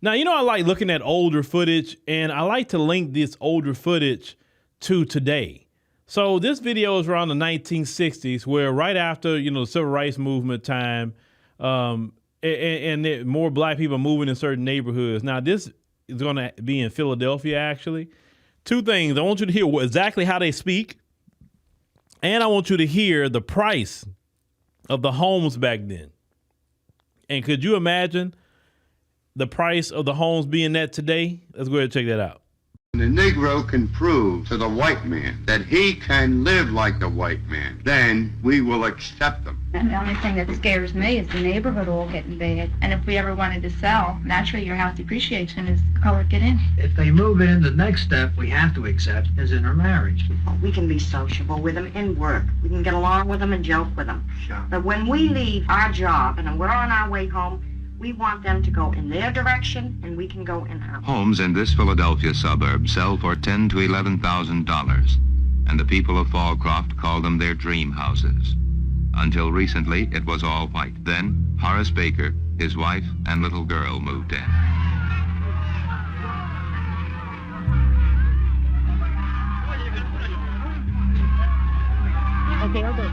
Now, you know, I like looking at older footage, and I like to link this older footage to today. So this video is around the 1960s, where right after, you know, the civil rights movement time, and more black people moving in certain neighborhoods. Now, this is going to be in Philadelphia, actually. Two things. I want you to hear exactly how they speak, and I want you to hear the price of the homes back then. And could you imagine the price of the homes being that today? Let's go ahead and check that out. The Negro can prove to the white man that he can live like the white man, then we will accept them. And the only thing that scares me is the neighborhood all getting bad. And if we ever wanted to sell, naturally your house depreciation is colored get in. If they move in, the next step we have to accept is intermarriage. We can be sociable with them in work. We can get along with them and joke with them. Sure. But when we leave our job and we're on our way home, we want them to go in their direction, and we can go in ours. Homes in this Philadelphia suburb sell for $10,000 to $11,000, and the people of Fallcroft call them their dream houses. Until recently, it was all white. Then, Horace Baker, his wife, and little girl moved in. Okay, I'll go.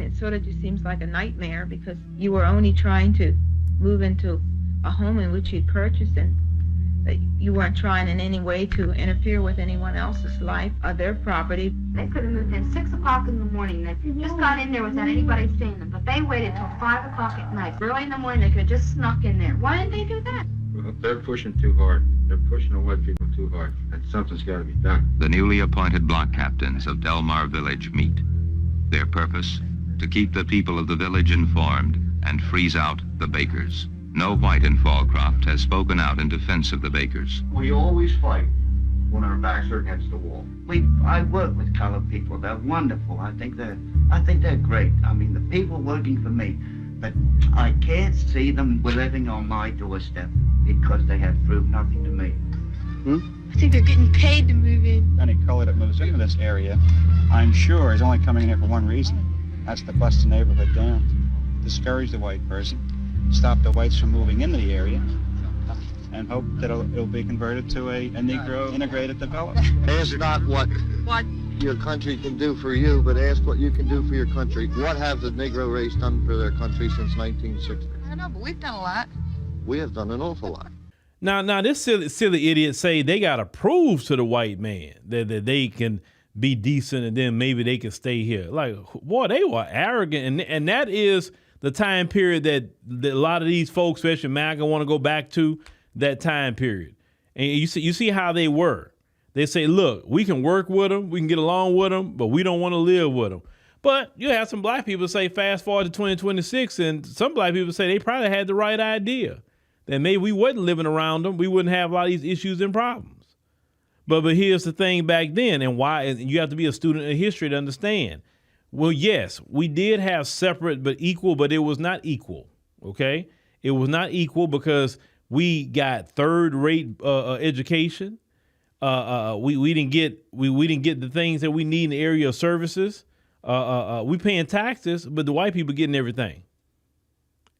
It sort of just seems like a nightmare because you were only trying to move into a home in which you'd purchased, and that you weren't trying in any way to interfere with anyone else's life or their property. They could have moved in 6 o'clock in the morning. They just got in there without anybody seeing them. But they waited till 5 o'clock at night. Early in the morning, they could have just snuck in there. Why didn't they do that? Well, they're pushing too hard. They're pushing the white people too hard, and something's got to be done. The newly appointed block captains of Delmar Village meet. Their purpose? To keep the people of the village informed and freeze out the Bakers. No white in Fallcroft has spoken out in defense of the Bakers. We always fight when our backs are against the wall. I work with colored people. They're wonderful. I think they're great. I mean, the people working for me, but I can't see them living on my doorstep because they have proved nothing to me. I think they're getting paid to move in. Any color that moves into this area, I'm sure, is only coming in here for one reason. That's to bust the neighborhood down, discourage the white person, stop the whites from moving into the area, and hope that it'll be converted to a Negro integrated development. Ask not what your country can do for you, but ask what you can do for your country. What have the Negro race done for their country since 1960? I don't know, but we've done a lot. We have done an awful lot. Now, this silly idiots say they got to prove to the white man that they can be decent, and then maybe they can stay here. Like, boy, they were arrogant, and that is the time period that a lot of these folks, especially MAGA, want to go back to, that time period. And you see how they were. They say, look, we can work with them, we can get along with them, but we don't want to live with them. But you have some black people say fast forward to 2026, and some black people say they probably had the right idea, that maybe we wasn't living around them, we wouldn't have a lot of these issues and problems. But here's the thing back then, and why, and you have to be a student of history to understand. Well, yes, we did have separate but equal, but it was not equal, okay? It was not equal because we got third-rate education. We didn't get the things that we need in the area of services. We paying taxes, but the white people getting everything.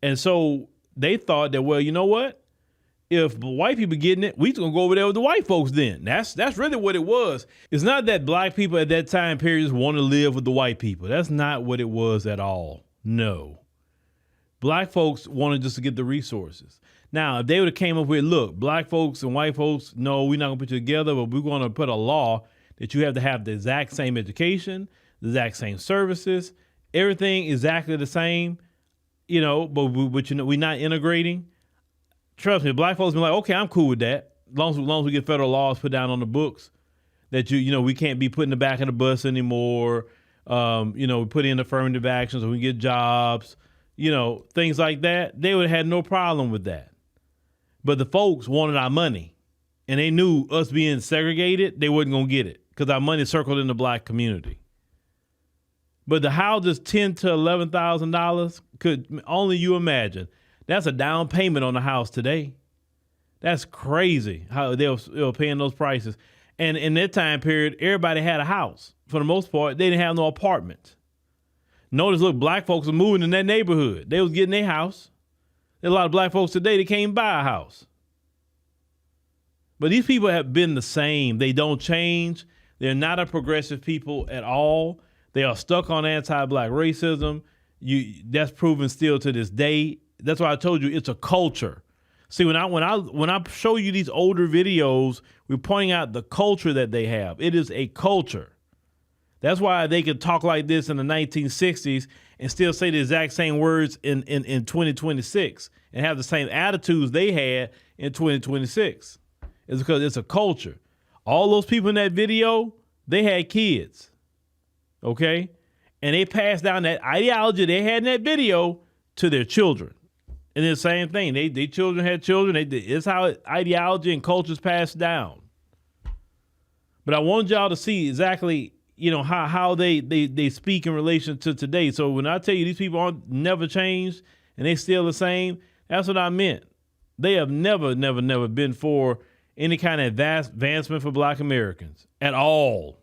And so they thought that, well, you know what? If white people getting it, we just gonna go over there with the white folks then. That's really what it was. It's not that black people at that time period just want to live with the white people. That's not what it was at all. No. Black folks wanted just to get the resources. Now, if they would have came up with, look, black folks and white folks, no, we're not gonna put you together, but we're gonna put a law that you have to have the exact same education, the exact same services, everything exactly the same, but you know, we're not integrating. trust me, black folks be like, okay, I'm cool with that. As long as we get federal laws put down on the books that we can't be put in the back of the bus anymore. We put in affirmative action so we get jobs, things like that. They would have had no problem with that. But the folks wanted our money, and they knew us being segregated, they wasn't going to get it because our money circled in the black community. But the houses, $10,000 to $11,000, could only you imagine. That's a down payment on a house today. That's crazy how they were paying those prices. And in that time period, everybody had a house. For the most part, they didn't have no apartment. Notice, look, black folks are moving in that neighborhood. They was getting their house. There's a lot of black folks today that can't buy a house. But these people have been the same. They don't change. They're not a progressive people at all. They are stuck on anti-black racism. That's proven still to this day. That's why I told you it's a culture. See, when I show you these older videos, we're pointing out the culture that they have. It is a culture. That's why they could talk like this in the 1960s and still say the exact same words in 2026 and have the same attitudes they had in 2026. It's because it's a culture. All those people in that video, they had kids, okay? And they passed down that ideology they had in that video to their children. And it's the same thing. They children had children. It's how ideology and culture's passed down. But I want y'all to see exactly, how they speak in relation to today. So when I tell you these people aren't never changed and they still the same, that's what I meant. They have never been for any kind of advancement for black Americans at all.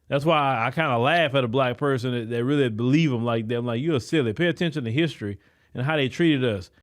That's why I kind of laugh at a black person that really believe them like that. I'm like, you're silly. Pay attention to history and how they treated us.